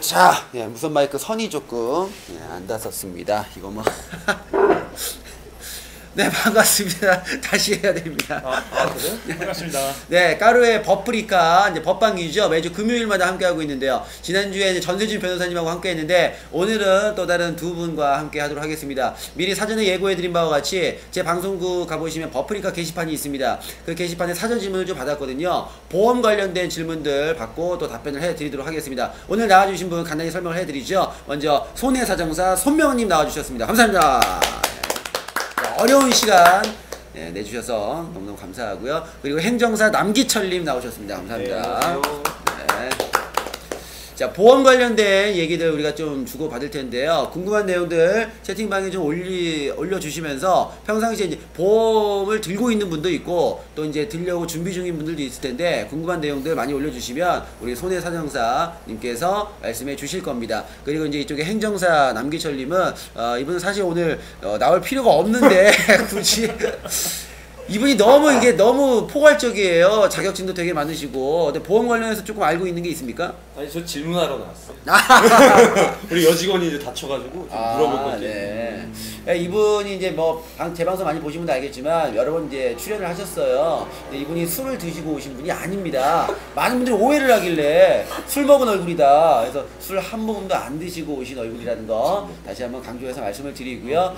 자, 예, 무선 마이크 선이 조금 안 닿았습니다. 이거 뭐. 네, 반갑습니다. 다시 해야 됩니다. 그래요? 네. 반갑습니다. 네, 까루의 버프리카 이제 법방이죠. 매주 금요일마다 함께하고 있는데요. 지난주에 이제 전세준 변호사님하고 함께했는데 오늘은 또 다른 두 분과 함께하도록 하겠습니다. 미리 사전에 예고해드린 바와 같이 제 방송국 가보시면 버프리카 게시판이 있습니다. 그 게시판에 사전 질문을 좀 받았거든요. 보험 관련된 질문들 받고 또 답변을 해드리도록 하겠습니다. 오늘 나와주신 분 간단히 설명을 해드리죠. 먼저 손해사정사 손명훈님 나와주셨습니다. 감사합니다. 어려운 시간 내주셔서 너무너무 감사하고요. 그리고 행정사 남기철님 나오셨습니다. 감사합니다. 네. 자, 보험 관련된 얘기들 우리가 좀 주고받을 텐데요. 궁금한 내용들 채팅방에 좀 올려주시면서 평상시에 이제 보험을 들고 있는 분도 있고 또 이제 들려고 준비 중인 분들도 있을 텐데 궁금한 내용들 많이 올려주시면 우리 손해사정사님께서 말씀해 주실 겁니다. 그리고 이제 이쪽에 행정사 남기철님은 이분은 사실 오늘 나올 필요가 없는데 굳이 이분이 너무 이게 너무 포괄적이에요. 자격증도 되게 많으시고. 근데 보험 관련해서 조금 알고 있는 게 있습니까? 아니 저 질문하러 나왔어요. 우리 여직원이 이제 다쳐가지고 좀 물어볼 건데. 네. 이분이 이제 뭐 제 방송 많이 보신 분도 알겠지만 여러 번 이제 출연을 하셨어요. 근데 이분이 술을 드시고 오신 분이 아닙니다. 많은 분들이 오해를 하길래 술 먹은 얼굴이다. 그래서 술 한 모금도 안 드시고 오신 얼굴이라는 거 다시 한번 강조해서 말씀을 드리고요.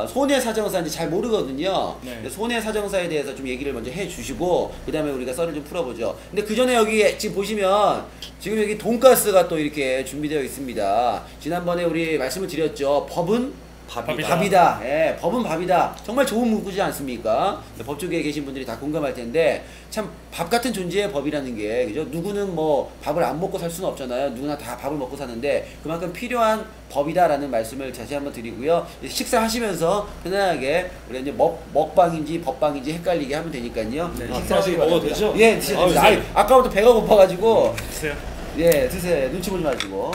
손해사정사인지 잘 모르거든요. 네. 근데 손해사정사에 대해서 좀 얘기를 먼저 해주시고 그 다음에 우리가 썰을 좀 풀어보죠. 근데 그 전에 여기 지금 보시면 지금 여기 돈가스가 또 이렇게 준비되어 있습니다. 지난번에 우리 말씀을 드렸죠. 법은 밥이다. 예, 법은 밥이다. 정말 좋은 문구지 않습니까? 법조계에 계신 분들이 다 공감할 텐데 참 밥 같은 존재의 법이라는 게 그죠? 누구는 뭐 밥을 안 먹고 살 수는 없잖아요. 누구나 다 밥을 먹고 사는데 그만큼 필요한 법이다라는 말씀을 다시 한번 드리고요. 식사하시면서 편안하게 우리 이제 먹방인지 법방인지 헷갈리게 하면 되니까요. 네. 식사하시고 먹어도 되죠? 예, 드셔도 됩니다. 아까부터 배가 고파가지고 드세요. 예, 드세요. 눈치 보지 마시고.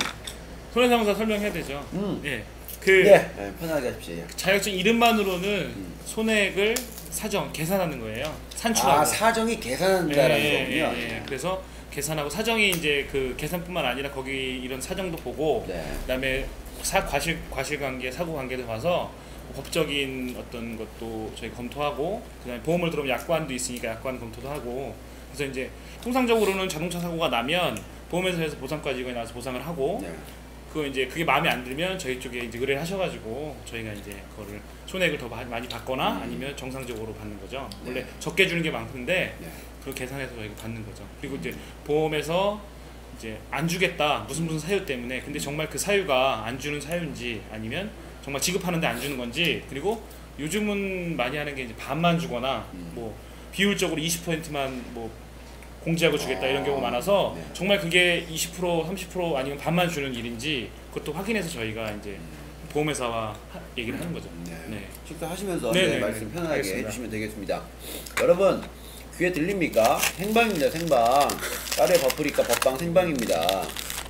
손해사정사 설명해야 되죠. 예. 네, 편하게 하십시오. 자격증 이름만으로는 손해액을 계산하는 거예요. 산출하고. 사정이 계산한다라는 거군요. 그래서 계산하고 사정이 이제 그 계산뿐만 아니라 거기 이런 사정도 보고 그다음에 과실관계, 사고관계도 봐서 법적인 어떤 것도 저희 검토하고 그다음에 보험을 들어오면 약관도 있으니까 약관 검토도 하고 그래서 이제 통상적으로는 자동차 사고가 나면 보험회사에서 보상까지 나와서 보상을 하고 그게 마음에 안 들면 저희 쪽에 이제 의뢰를 하셔가지고 저희가 이제 그거를 손해액을 더 많이 받거나 아니면 정상적으로 받는 거죠. 원래 적게 주는 게 많은데 그걸 계산해서 저희가 받는 거죠. 그리고 이제 보험에서 이제 안 주겠다 무슨 사유 때문에 근데 정말 그 사유가 안 주는 사유인지 아니면 정말 지급하는데 안 주는 건지 그리고 요즘은 많이 하는 게 이제 반만 주거나 뭐 비율적으로 20%만 뭐 공지하고 주겠다 이런 경우가 많아서 정말 그게 20% 30% 아니면 반만 주는 일인지 그것도 확인해서 저희가 이제 보험회사와 얘기를 하는 거죠. 식사하시면서 말씀 편하게 해주시면 되겠습니다. 여러분 귀에 들립니까? 생방입니다. 생방. 까루의 버프리카 법방 생방입니다.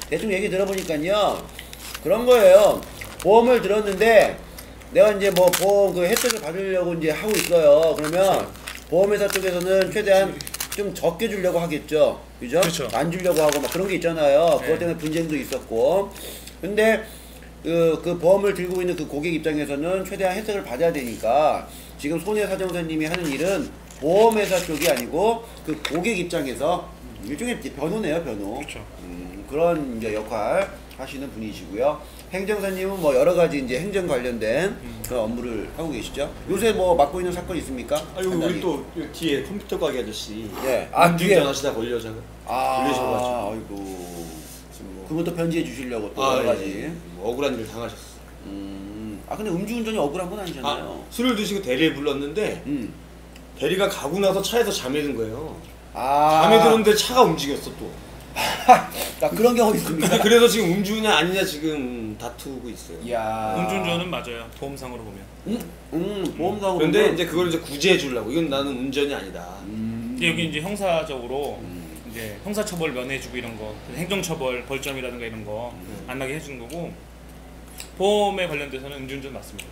대충 얘기 들어보니까요 그런 거예요. 보험을 들었는데 내가 이제 뭐 보험 그 혜택을 받으려고 이제 하고 있어요. 그러면 보험회사 쪽에서는 최대한 좀 적게 주려고 하겠죠. 그죠? 그렇죠. 안 주려고 하고 막 그런 게 있잖아요. 그것 때문에 분쟁도 있었고. 근데 그 보험을 들고 있는 그 고객 입장에서는 최대한 혜택을 받아야 되니까 지금 손해사정사님이 하는 일은 보험회사 쪽이 아니고 그 고객 입장에서 일종의 변호네요, 변호. 그렇죠. 그런 이제 역할 하시는 분이시고요. 행정사님은 뭐 여러 가지 이제 행정 관련된 그런 업무를 하고 계시죠. 요새 뭐 맡고 있는 사건 있습니까? 우리 또 뒤에 컴퓨터 가게 아저씨. 뒤에 하시다 걸려가지고. 아이고. 그것도 편지해 주시려고 또 여러 가지. 억울한 일을 당하셨어. 근데 음주운전이 억울한 건 아니잖아요. 술을 드시고 대리에 불렀는데 대리가 가고 나서 차에서 잠에 든 거예요. 잠에 들었는데 차가 움직였어 또. 그런 경우 있습니다. 그래서 지금 음주냐 아니냐 지금 다투고 있어요. 음주운전은 맞아요. 보험상으로 보면. 보험상으로. 그런데 이제 그걸 이제 구제해 주려고. 이건 나는 운전이 아니다. 여기 이제 형사적으로 이제 형사처벌 면해주고 이런 거, 행정처벌 벌점이라든가 이런 거 안 나게 해주는 거고 보험에 관련돼서는 음주운전 맞습니다.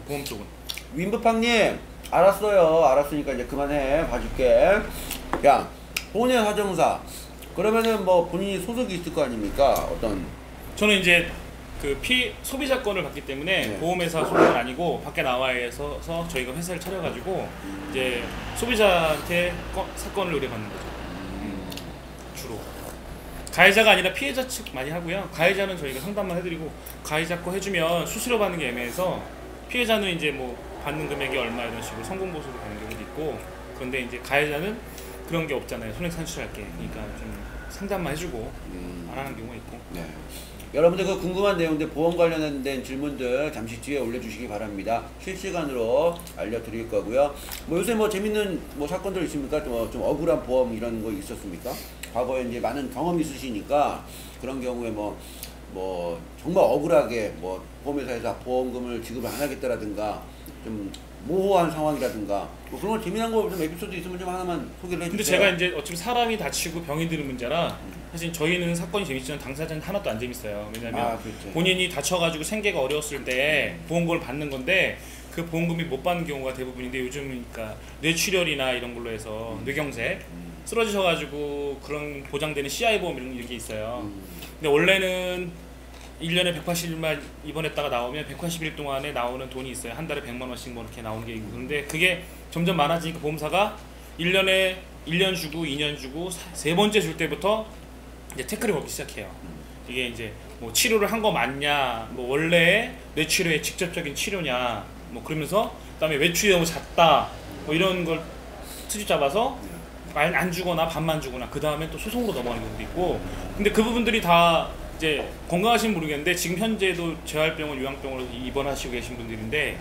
보험 쪽은. 윈브팡님 알았어요. 알았으니까 이제 그만해. 봐줄게. 야, 손해사정사. 그러면은 뭐 본인이 소속이 있을 거 아닙니까? 어떤 저는 이제 그 소비자권을 받기 때문에 네. 보험회사 소비자는 아니고 밖에 나와서 저희가 회사를 차려가지고 이제 소비자한테 사건을 의뢰받는 거죠. 주로 가해자가 아니라 피해자 측 많이 하고요. 가해자는 저희가 상담만 해드리고 가해자 거 해주면 수수료 받는 게 애매해서 피해자는 이제 뭐 받는 금액이 얼마 이런 식으로 성공보수로 가는 경우도 있고 그런데 이제 가해자는 그런 게 없잖아요. 손해 산출할 게 그러니까 좀 상담만 해주고 안 하는 경우가 있고. 네. 여러분들 그 궁금한 내용들 보험 관련된 질문들 잠시 뒤에 올려주시기 바랍니다. 실시간으로 알려드릴 거고요. 뭐 요새 뭐 재밌는 뭐 사건들 있습니까? 좀 억울한 보험 이런 거 있었습니까? 과거에 이제 많은 경험이 있으시니까 그런 경우에 뭐 정말 억울하게 뭐 보험회사에서 보험금을 지급을 안 하겠다라든가 좀 모호한 상황이라든가 뭐 그런 거 재미난 거 좀 에피소드 있으면 좀 하나만 소개를 해주세요. 근데 제가 이제 어차피 사람이 다치고 병이 드는 문제라 사실 저희는 사건이 재밌지만 당사자는 하나도 안 재밌어요. 왜냐면 그렇죠. 본인이 다쳐가지고 생계가 어려웠을 때 보험금을 받는 건데 그 보험금이 못 받는 경우가 대부분인데 요즘 그러니까 뇌출혈이나 이런 걸로 해서 뇌경색 쓰러지셔가지고 그런 보장되는 CI 보험 이런 게 있어요. 근데 원래는 1년에 180일만 입원했다가 나오면 180일 동안에 나오는 돈이 있어요. 한 달에 100만 원씩 뭐 이렇게 나오는 게 있고 그런데 그게 점점 많아지니까 보험사가 1년에 1년 주고 2년 주고 세 번째 줄 때부터 이제 태클을 걸기 시작해요. 이게 이제 뭐 치료를 한 거 맞냐, 뭐 원래 뇌치료의 직접적인 치료냐, 뭐 그러면서 그다음에 외출이 너무 잦다, 뭐 이런 걸 트집 잡아서 안 주거나 반만 주거나 그 다음에 또 소송으로 넘어가는 경우도 있고. 근데 그 부분들이 다 이제 건강하신 모르겠는데 지금 현재도 재활병원, 요양병원으로 입원하시고 계신 분들인데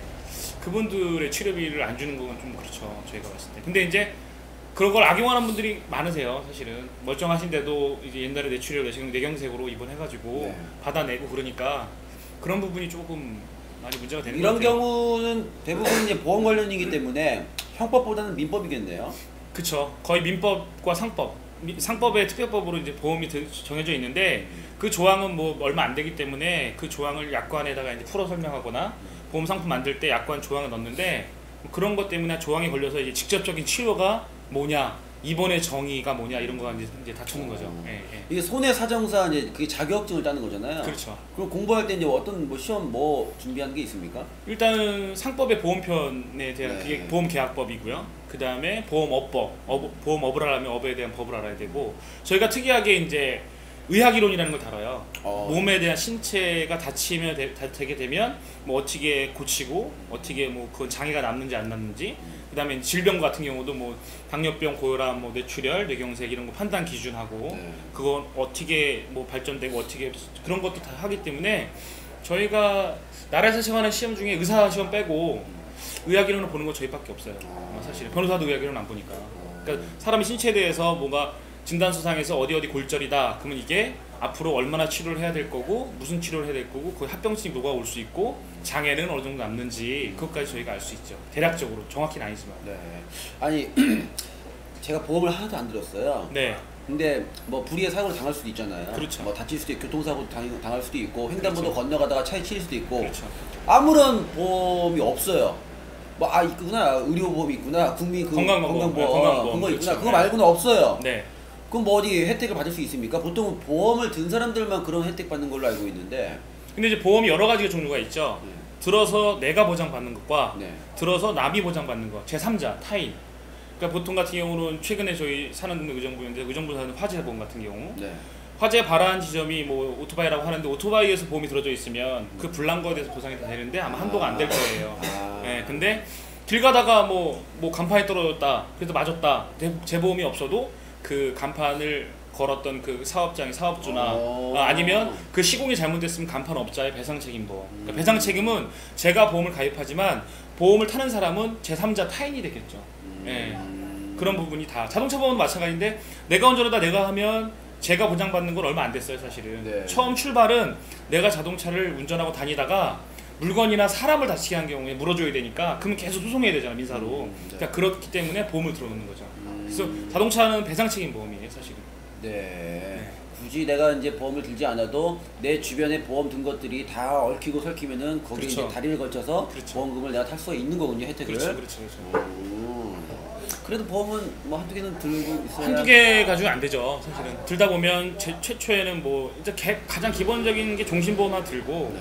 그분들의 치료비를 안 주는 건 좀 그렇죠. 저희가 봤을 때. 근데 이제 그런 걸 악용하는 분들이 많으세요. 사실은 멀쩡하신데도 이제 옛날에 뇌출혈 내시경 뇌경색으로 입원해가지고 네. 받아내고 그러니까 그런 부분이 조금 많이 문제가 되는 것 이런 같아요. 경우는 대부분 이제 보험 관련이기 때문에 형법보다는 민법이겠네요. 그쵸. 거의 민법과 상법, 상법의 특별법으로 이제 보험이 정해져 있는데 그 조항은 뭐 얼마 안 되기 때문에 그 조항을 약관에다가 이제 풀어 설명하거나 보험 상품 만들 때 약관 조항을 넣는데 그런 것 때문에 조항이 걸려서 이제 직접적인 치료가 뭐냐, 입원의 정의가 뭐냐 이런 거가 이제 다투는 거죠. 예, 예. 이게 손해사정사 이제 그게 자격증을 따는 거잖아요. 그렇죠. 그럼 공부할 때 이제 어떤 뭐 시험 뭐 준비하는 게 있습니까? 일단은 상법의 보험편에 대한 네. 그게 보험계약법이고요. 그 다음에 보험업법, 보험업을 하려면 업에 대한 법을 알아야 되고 저희가 특이하게 이제 의학이론이라는 걸 다뤄요. 몸에 대한 신체가 다치면 되게 되면 뭐 어떻게 고치고 어떻게 뭐 그 장애가 남는지 안 남는지 그 다음에 질병 같은 경우도 뭐 당뇨병, 고혈압, 뭐 뇌출혈, 뇌경색 이런 거 판단 기준하고 그건 어떻게 뭐 발전되고 어떻게 그런 것도 다 하기 때문에 저희가 나라에서 시행하는 시험 중에 의사 시험 빼고 의학이론을 보는 거 저희밖에 없어요. 사실 변호사도 의학이론 안 보니까. 그러니까 사람의 신체에 대해서 뭐가 진단서상에서 어디 골절이다 그러면 이게 앞으로 얼마나 치료를 해야 될 거고 무슨 치료를 해야 될 거고 그 합병증이 뭐가 올 수 있고 장애는 어느 정도 남는지 그것까지 저희가 알 수 있죠. 대략적으로 정확히는 아니지만. 네. 아니 제가 보험을 하나도 안 들었어요. 네. 근데 뭐 불의의 사고를 당할 수도 있잖아요. 그렇죠. 뭐 다칠 수도 있고 교통사고 당할 수도 있고 횡단보도 그렇죠. 건너가다가 차에 치일 수도 있고 그렇죠. 아무런 보험이 없어요. 뭐 있구나 의료보험이 있구나 건강보험 그거 그렇죠. 있구나 그거 말고는 없어요. 네. 그럼 뭐 어디 혜택을 받을 수 있습니까? 보통은 보험을 든 사람들만 그런 혜택 받는 걸로 알고 있는데. 근데 이제 보험이 여러 가지 종류가 있죠. 들어서 내가 보장받는 것과 들어서 남이 보장받는 것, 제3자, 타인. 그러니까 보통 같은 경우는 최근에 저희 사는 동네 의정부인데 의정부 사는 화재보험 같은 경우 화재 발화한 지점이 뭐 오토바이라고 하는데 오토바이에서 보험이 들어져 있으면 그 불난 거에 대해서 보상이 다 되는데 아마 한도가 안 될 거예요. 네, 근데 길 가다가 뭐 간판이 떨어졌다, 그래서 맞았다, 재보험이 없어도 그 간판을 걸었던 그 사업장의 사업주나 아니면 그 시공이 잘못됐으면 간판업자의 배상책임보험. 그러니까 배상책임은 제가 보험을 가입하지만 보험을 타는 사람은 제3자 타인이 되겠죠. 예. 그런 부분이 다 자동차 보험은 마찬가지인데 내가 운전하다 내가 하면 제가 보장받는 건 얼마 안 됐어요 사실은. 처음 출발은 내가 자동차를 운전하고 다니다가 물건이나 사람을 다치게 한 경우에 물어줘야 되니까 그러면 계속 소송해야 되잖아 민사로. 그러니까 그렇기 때문에 보험을 들어놓는 거죠. 그래서 자동차는 배상책임 보험이에요 사실은. 네. 굳이 내가 이제 보험을 들지 않아도 내 주변에 보험 든 것들이 다 얽히고 설키면은 거기에 이제 다리를 걸쳐서 보험금을 내가 탈 수가 있는 거군요, 혜택을. 그렇죠. 그래도 보험은 뭐 한두 개는 들고 있어야. 한두 개 가지고는 안 되죠. 사실은 들다 보면 최초에는 뭐 이제 가장 기본적인 게 종신보험 하나 들고,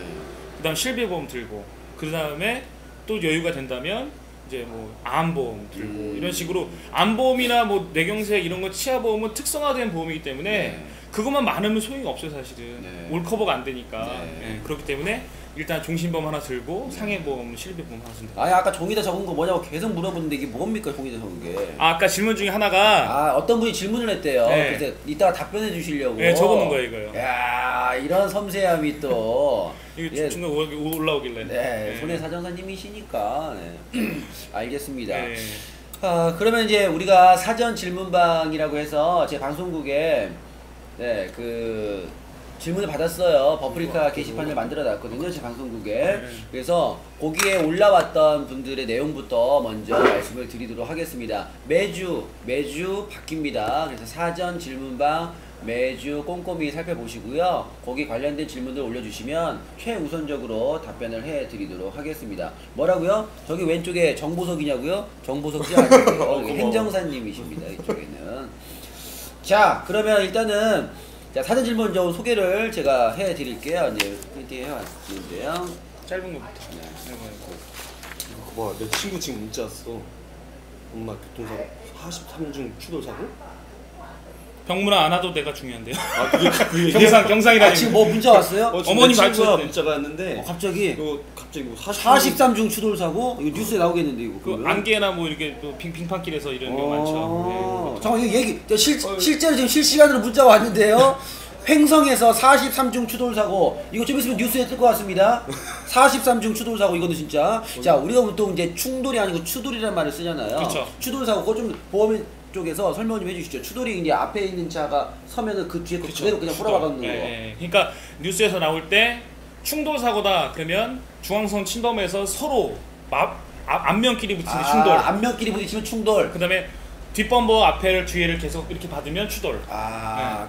그다음 실비보험 들고, 그다음에 또 여유가 된다면 이제 뭐 암보험 들고 이런 식으로 암보험이나 뭐 뇌경색 이런 거 치아보험은 특성화된 보험이기 때문에 그것만 많으면 소용이 없어요 사실은. 올 커버가 안 되니까. 그렇기 때문에 일단 종신보험 하나 들고 상해보험, 실비보험 하나 든다. 아까 종이다 적은 거 뭐냐고 계속 물어보는데 이게 뭡니까 종이다 적은 게? 아까 질문 중에 하나가 어떤 분이 질문을 했대요. 그래서 이따가 답변해 주시려고. 적어놓은 거예요 이거요. 야 이런 섬세함이 또. 이게 중간 올라오길래. 손해 사정사님이시니까. 알겠습니다. 그러면 이제 우리가 사전 질문방이라고 해서 제 방송국에 그 질문을 받았어요. 버프리카 게시판을 만들어 놨거든요. 제 방송국에. 그래서 거기에 올라왔던 분들의 내용부터 먼저 말씀을 드리도록 하겠습니다. 매주 바뀝니다. 그래서 사전 질문방 매주 꼼꼼히 살펴보시고요. 거기 관련된 질문들 올려주시면 최우선적으로 답변을 해드리도록 하겠습니다. 뭐라고요? 저기 왼쪽에 정보석이냐고요? 정보석이 아니고 행정사님이십니다. 이쪽에는. 자, 그러면 일단은 사전 질문 좀 소개를 제가 해드릴게요. 이제 프린트 해왔는데요. 짧은 것부터. 이거 봐, 내 친구 지금 문자 왔어. 엄마 교통사고 43중 추돌사고? 병문안 안 와도 내가 중요한데요. 그게 경상이라니. 지금 뭐 문자 왔어요? 어머니 친구가 문자가 왔는데 갑자기 이거 갑자기 뭐 43중 추돌 사고? 이거 뉴스에 나오겠는데 이거. 그 안개나 뭐 이렇게 또 빙판길에서 이런 경우 많죠. 잠깐만 이거 얘기 실제로 지금 실시간으로 문자가 왔는데요. 횡성에서 43중 추돌 사고, 이거 좀 있으면 뉴스에 뜰 것 같습니다. 43중 추돌 사고, 이거는 진짜. 자, 우리가 보통 이제 충돌이 아니고 추돌이라는 말을 쓰잖아요. 그렇죠. 추돌 사고 그거 좀 보험 쪽에서 설명 좀 해주시죠. 추돌이 이제 앞에 있는 차가 서면은 그 뒤에 그대로 그냥 풀어박는 거. 그러니까 뉴스에서 나올 때 충돌 사고다 그러면 중앙선 침범해서 서로 앞면끼리 부딪히는 충돌. 앞면끼리 부딪히면 충돌. 그다음에 뒷범버 앞에를 뒤에를 계속 이렇게 받으면 추돌.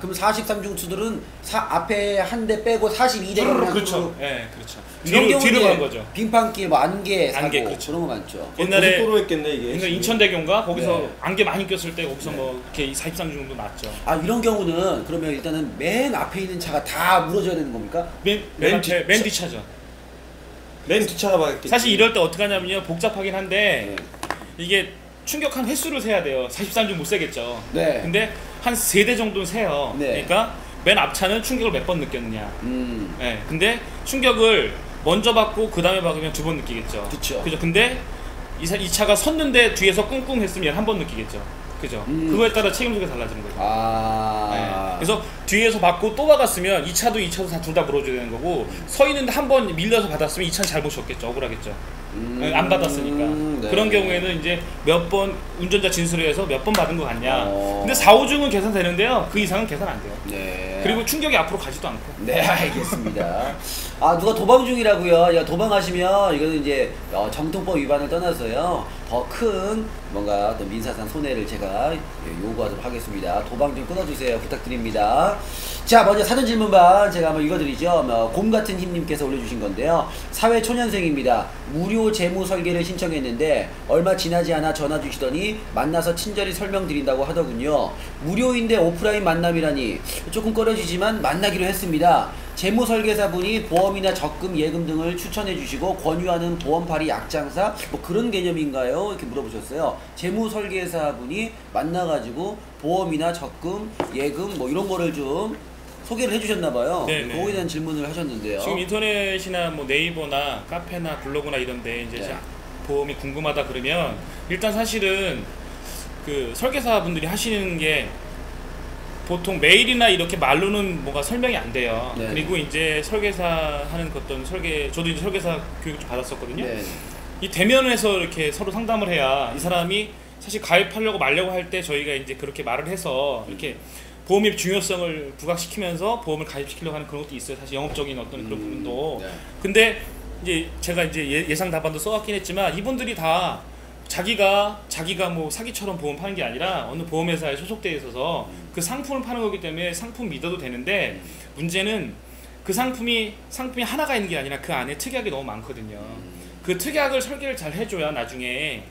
그럼 43중 추돌은 앞에 한 대 빼고 42대. 그렇죠. 그렇죠. 뒤로 가는 거죠. 빙판길, 뭐 안개 사고 그렇죠. 그런 거 많죠. 옛날에 고속도로였겠네 이게. 옛날 인천대교인가 거기서 안개 많이 꼈을 때 거기서 뭐 이렇게 43중 정도 났죠. 이런 경우는 그러면 일단은 맨 앞에 있는 차가 다 무너져야 되는 겁니까? 맨 뒷차죠. 맨 뒷차가 막. 사실 이럴 때 어떻게 하냐면요, 복잡하긴 한데 이게 충격한 횟수를 세야 돼요. 43중 못 세겠죠. 근데 한 3대 정도는 세요. 그러니까 맨 앞차는 충격을 몇 번 느꼈느냐. 근데 충격을 먼저 받고 그 다음에 받으면 2번 느끼겠죠. 그죠. 근데 이 차가 섰는데 뒤에서 꿍꿍 했으면 한 번 느끼겠죠. 그죠. 그거에 따라 책임소가 달라지는 거죠. 그래서 뒤에서 받고 또 박았으면 이 차도 다 둘 다 물어줘야 되는 거고, 서 있는데 한 번 밀려서 받았으면 이 차는 잘못이었겠죠. 억울하겠죠. 안 받았으니까. 그런 경우에는 이제 몇 번 운전자 진술에 해서 몇 번 받은 거 같냐. 근데 4, 5중은 계산되는데요. 그 이상은 계산 안 돼요. 그리고 충격이 앞으로 가지도 않고. 알겠습니다. 누가 도방 중이라고요. 도방하시면 이거는 이제 정통법 위반을 떠나서요, 더 큰 뭔가 또 민사상 손해를 제가 요구하도록 하겠습니다. 도방 좀 끊어주세요. 부탁드립니다. 자, 먼저 사전 질문반 제가 한번 읽어드리죠. 곰같은 힘님께서 올려주신 건데요. 사회초년생입니다. 무료 재무 설계를 신청했는데 얼마 지나지 않아 전화 주시더니 만나서 친절히 설명드린다고 하더군요. 무료인데 오프라인 만남이라니 조금 꺼려지지만 만나기로 했습니다. 재무 설계사분이 보험이나 적금, 예금 등을 추천해 주시고 권유하는 보험팔이 약장사 뭐 그런 개념인가요? 이렇게 물어보셨어요. 재무 설계사분이 만나가지고 보험이나 적금, 예금 뭐 이런 거를 좀 소개를 해주셨나봐요. 그거에 대한 질문을 하셨는데요. 지금 인터넷이나 뭐 네이버나 카페나 블로그나 이런데 이제 보험이 궁금하다 그러면 일단 사실은 그 설계사분들이 하시는 게 보통 메일이나 이렇게 말로는 뭐가 설명이 안 돼요. 그리고 이제 설계사 하는 어떤 저도 이제 설계사 교육 좀 받았었거든요. 이 대면에서 이렇게 서로 상담을 해야 이 사람이 사실 가입하려고 말려고 할 때 저희가 이제 그렇게 말을 해서 이렇게 보험의 중요성을 부각시키면서 보험을 가입시키려고 하는 그런 것도 있어요. 사실 영업적인 어떤 그런 부분도. 근데 이제 제가 이제 예상 답안도 써왔긴 했지만 이분들이 다 자기가 뭐 사기처럼 보험 파는 게 아니라 어느 보험회사에 소속되어 있어서 그 상품을 파는 거기 때문에 상품 믿어도 되는데, 문제는 그 상품이 하나가 있는 게 아니라 그 안에 특약이 너무 많거든요. 그 특약을 설계를 잘 해줘야 나중에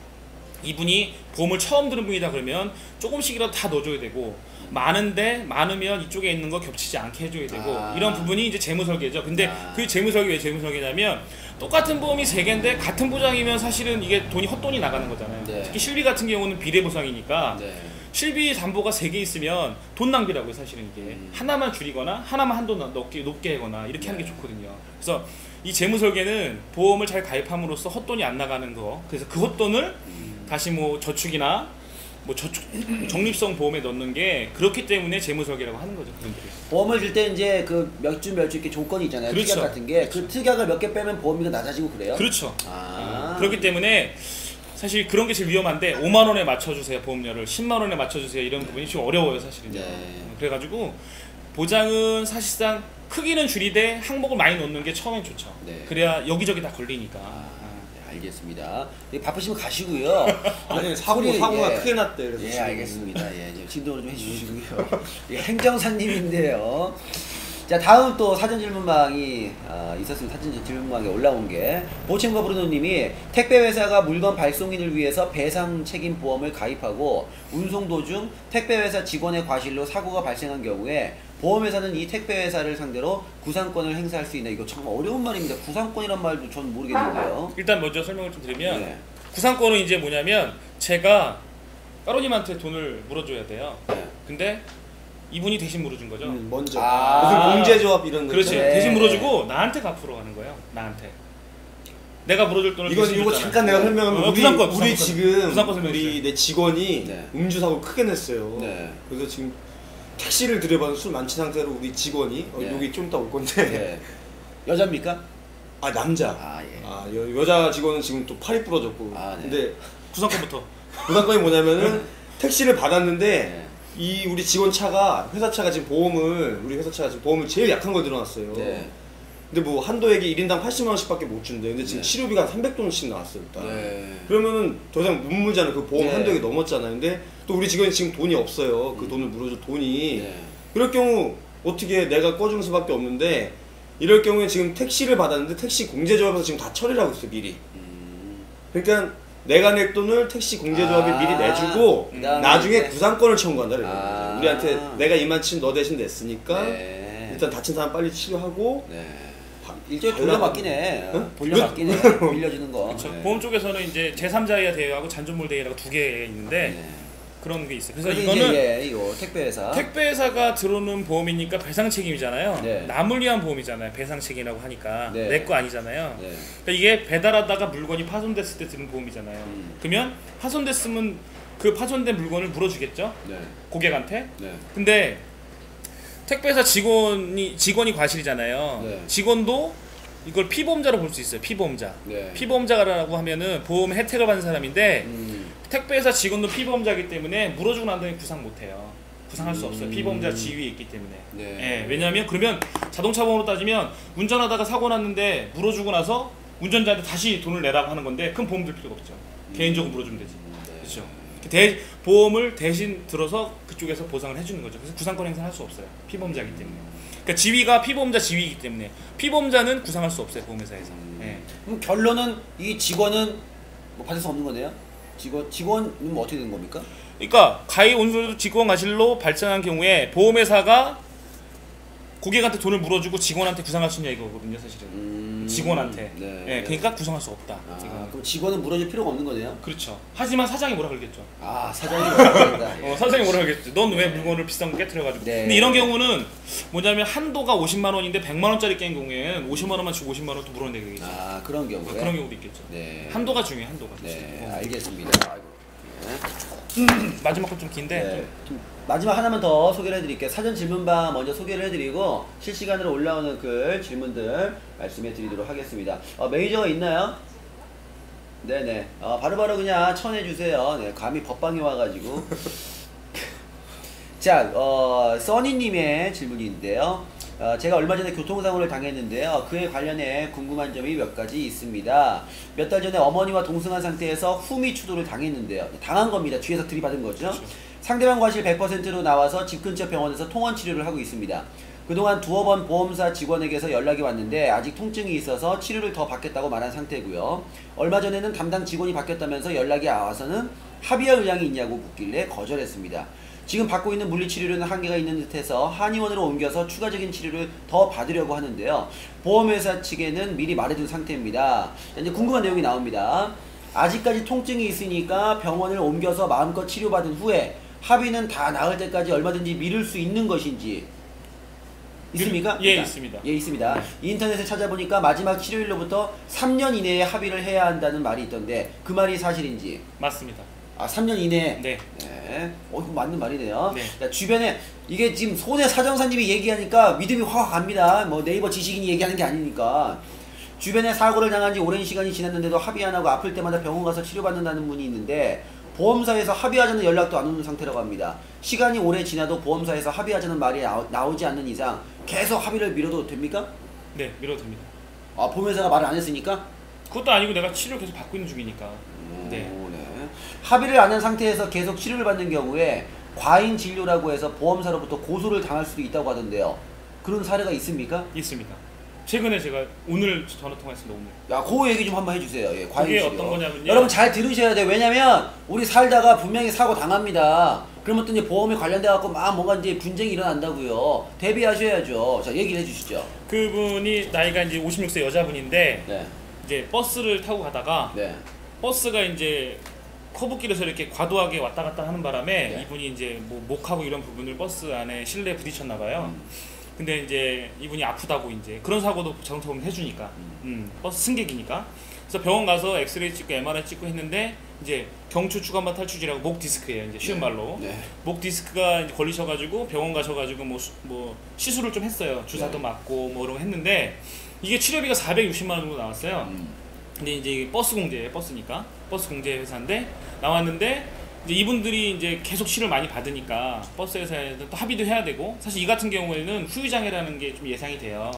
이분이 보험을 처음 들은 분이다 그러면 조금씩이라도 다 넣어줘야 되고 많으면 이쪽에 있는 거 겹치지 않게 해줘야 되고 이런 부분이 이제 재무설계죠. 근데 그 재무설계 왜 재무설계냐면 똑같은 보험이 3개인데 같은 보장이면 사실은 이게 돈이 헛돈이 나가는 거잖아요. 네. 특히 실비 같은 경우는 비례보상이니까 네. 실비 담보가 3개 있으면 돈 낭비라고요. 사실은 이게 하나만 줄이거나 하나만 한도 높게 하거나 이렇게 하는 게 좋거든요. 그래서 이 재무설계는 보험을 잘 가입함으로써 헛돈이 안 나가는 거, 그래서 그 헛돈을 다시 뭐 저축이나 뭐 저축 적립성 보험에 넣는 게 그렇기 때문에 재무설계라고 하는 거죠. 그분들이. 보험을 줄 때 이제 그 몇 주 이렇게 조건이 있잖아요. 그렇죠. 특약 같은 게 그 특약을 몇 개 빼면 보험료가 낮아지고 그래요? 그렇죠. 그렇기 때문에 사실 그런 게 제일 위험한데 5만 원에 맞춰주세요 보험료를 10만 원에 맞춰주세요 이런 부분이 좀 어려워요 사실은요. 그래가지고 보장은 사실상 크기는 줄이되 항목을 많이 넣는 게 처음엔 좋죠. 네. 그래야 여기저기 다 걸리니까. 네, 알겠습니다. 바쁘시면 가시고요. 아니 사고가 예. 크게 났대. 그래서 예, 지금. 알겠습니다. 예, 진도를 좀 해주시고요. 예, 행정사님인데요. 자, 다음 또 사전 질문방이 있었습니다. 사전 질문방에 올라온 게 보챔과 브루노님이 택배 회사가 물건 발송인을 위해서 배상 책임 보험을 가입하고 운송 도중 택배 회사 직원의 과실로 사고가 발생한 경우에 보험회사는 이 택배 회사를 상대로 구상권을 행사할 수 있는, 이거 정말 어려운 말입니다. 구상권이란 말도 저는 모르겠는데요. 일단 먼저 설명을 좀 드리면 네. 구상권은 이제 뭐냐면 제가 까로님한테 돈을 물어줘야 돼요. 근데 이분이 대신 물어준 거죠. 먼저 아. 무슨 공제조합 이런 거 그렇지. 있잖아요. 네. 대신 물어주고 나한테 갚으러 가는 거예요. 나한테. 내가 물어줄 돈을 이거 대신 이거 줬잖아요. 잠깐 내가 설명하면 우리 부상권. 지금 부상권 설명해 우리 주세요. 내 직원이 네. 음주사고 크게 냈어요. 네. 그래서 지금 택시를 들여받은 술 만취 상태로 우리 직원이 네. 여기 좀 이따 올 건데 네. 여자입니까? 아 남자 예. 여자 직원은 지금 또 팔이 부러졌고 네. 근데 구상권부터. 부상권이 뭐냐면은 택시를 받았는데 네. 이 우리 직원 차가 회사 차가 지금 우리 회사 차가 지금 보험을 제일 약한 걸 들어놨어요. 네. 근데 뭐 한도액이 1인당 80만 원씩밖에 못 준대. 근데 지금 네. 치료비가 한 300돈씩 나왔어요 일단. 네. 그러면은 더 이상 못 물잖아요. 그 보험 네. 한도액이 넘었잖아요. 근데 또 우리 직원이 지금 돈이 없어요. 그 돈을 물어줄 돈이. 네. 그럴 경우 어떻게 내가 꺼주는 수밖에 없는데 이럴 경우에 지금 택시를 받았는데 택시 공제조합에서 지금 다 처리를 하고 있어 미리. 그러니까 내가 낼 돈을 택시 공제조합이 미리 내주고 나중에 이제. 구상권을 청구한다 그래요. 우리한테 내가 이만치 너 대신 냈으니까 네. 일단 다친 사람 빨리 치료하고 네. 일종의 돌려받기네. 응? 돌려받기네. 빌려주는 거. 그렇죠. 네. 보험 쪽에서는 이제 제3자이하 대회하고 잔존몰 대회라고 2개 있는데 네. 그런 게 있어요. 그래서 그래서 이거는 이제 이거 택배 회사. 택배 회사가 들어오는 보험이니까 배상 책임이잖아요. 네. 남을 위한 보험이잖아요. 배상 책임이라고 하니까 네. 내 거 아니잖아요. 네. 그러니까 이게 배달하다가 물건이 파손됐을 때 드는 보험이잖아요. 그러면 파손됐으면 그 파손된 물건을 물어주겠죠. 네. 고객한테. 네. 근데 택배회사 직원이 과실이잖아요. 네. 직원도 이걸 피보험자로 볼 수 있어요. 피보험자. 네. 피보험자라고 하면은 보험 혜택을 받는 사람인데 택배회사 직원도 피보험자이기 때문에 물어주고 난 다음에 구상 못해요. 구상할 수 없어요. 피보험자 지위에 있기 때문에. 네. 예, 왜냐하면 그러면 자동차 보험으로 따지면 운전하다가 사고 났는데 물어주고 나서 운전자한테 다시 돈을 내라고 하는 건데 그건 보험 들 필요가 없죠. 개인적으로 물어주면 되지. 네. 그렇죠. 보험을 대신 들어서 그쪽에서 보상을 해주는 거죠. 그래서 구상권 행사를 할 수 없어요. 피보험자이기 때문에. 그러니까 지위가 피보험자 지위이기 때문에 피보험자는 구상할 수 없어요. 보험회사에서. 예. 그럼 결론은 이 직원은 뭐 받을 수 없는 거네요? 직원은 뭐 어떻게 되는 겁니까? 그러니까 가해 운송 직원 과실로 발생한 경우에 보험회사가 고객한테 돈을 물어주고 직원한테 구상할 수 있냐 이거거든요, 사실은. 직원한테. 네. 예, 그러니까 구상할 수 없다. 그럼 직원은 물어줄 필요가 없는 거네요? 그렇죠. 하지만 사장이 뭐라 그러겠죠. 사장이 뭐라 그런다. 사장이 뭐라 그러겠죠. 넌 왜 물건을 비싼 거 깨트려가지고. 네. 근데 이런 경우는 뭐냐면 한도가 50만 원인데 100만 원짜리 깬 경우에는 50만 원만 주고 50만 원 또 물어내겠죠. 그런 경우에? 그런 경우도 있겠죠. 네. 한도가 중요해, 한도가. 네, 알겠습니다. 마지막 건 좀 긴데. 네. 좀 마지막 하나만 더 소개를 해드릴게요. 사전 질문방 먼저 소개를 해드리고 실시간으로 올라오는 글 질문들 말씀해 드리도록 하겠습니다. 매니저가 있나요? 네네. 바로바로 그냥 쳐내주세요. 네, 감히 법방에 와가지고. 자, 써니님의 질문인데요. 제가 얼마 전에 교통사고를 당했는데요. 그에 관련해 궁금한 점이 몇 가지 있습니다. 몇 달 전에 어머니와 동승한 상태에서 후미 추돌을 당했는데요. 당한 겁니다. 뒤에서 들이받은 거죠. 그렇죠. 상대방 과실 100%로 나와서 집 근처 병원에서 통원 치료를 하고 있습니다. 그동안 두어 번 보험사 직원에게서 연락이 왔는데 아직 통증이 있어서 치료를 더 받겠다고 말한 상태고요. 얼마 전에는 담당 직원이 바뀌었다면서 연락이 와서는 합의할 의향이 있냐고 묻길래 거절했습니다. 지금 받고 있는 물리치료료는 한계가 있는 듯해서 한의원으로 옮겨서 추가적인 치료를 더 받으려고 하는데요. 보험회사 측에는 미리 말해둔 상태입니다. 이제 궁금한 내용이 나옵니다. 아직까지 통증이 있으니까 병원을 옮겨서 마음껏 치료받은 후에 합의는 다 나을 때까지 얼마든지 미룰 수 있는 것인지 있습니까? 예, 있습니다. 예, 있습니다. 인터넷에 찾아보니까 마지막 치료일로부터 3년 이내에 합의를 해야 한다는 말이 있던데 그 말이 사실인지? 맞습니다. 아, 3년 이내? 네. 네. 이거 맞는 말이네요. 네. 자, 주변에 이게 지금 손해 사정사님이 얘기하니까 믿음이 확 갑니다. 뭐 네이버 지식인이 얘기하는 게 아니니까. 주변에 사고를 당한 지 오랜 시간이 지났는데도 합의 안 하고 아플 때마다 병원 가서 치료받는다는 분이 있는데 보험사에서 합의하자는 연락도 안 오는 상태라고 합니다. 시간이 오래 지나도 보험사에서 합의하자는 말이 나오지 않는 이상 계속 합의를 미뤄도 됩니까? 네, 미뤄도 됩니다. 아, 보험회사가 말을 안 했으니까? 그것도 아니고 내가 치료 계속 받고 있는 중이니까. 네. 합의를 안 한 상태에서 계속 치료를 받는 경우에 과잉 진료라고 해서 보험사로부터 고소를 당할 수도 있다고 하던데요. 그런 사례가 있습니까? 있습니다. 최근에 제가 오늘 전화 통화했습니다. 오늘. 야, 그 얘기 좀 한번 해주세요. 예, 과잉 그게 진료. 어떤 거냐면요. 여러분 잘 들으셔야 돼요. 왜냐면 우리 살다가 분명히 사고 당합니다. 그러면 또 이제 보험에 관련돼 갖고 막 뭔가 이제 분쟁이 일어난다고요. 대비하셔야죠. 자, 얘기를 해주시죠. 그분이 나이가 이제 56세 여자분인데 네. 이제 버스를 타고 가다가 네. 버스가 이제 커브길에서 이렇게 과도하게 왔다 갔다 하는 바람에 네. 이분이 이제 뭐 목하고 이런 부분을 버스 안에 실내에 부딪혔나 봐요. 근데 이제 이분이 아프다고 이제 그런 사고도 자동차 보면 해주니까 버스 승객이니까 그래서 병원 가서 엑스레이 찍고 MRI 찍고 했는데 이제 경추 추간막 탈출이라고 목 디스크예요. 이제 쉬운 말로 네. 목 디스크가 이제 걸리셔가지고 병원 가셔가지고 뭐 시술을 좀 했어요. 주사도 네. 맞고 뭐 이런 거 했는데 이게 치료비가 460만 원 정도 나왔어요. 근데 이제 버스 공제 버스니까 버스 공제 회사인데 나왔는데 이제 이분들이 이제 계속 치료를 많이 받으니까 버스 회사에서 또 합의도 해야 되고 사실 이 같은 경우에는 후유장애라는 게 좀 예상이 돼요.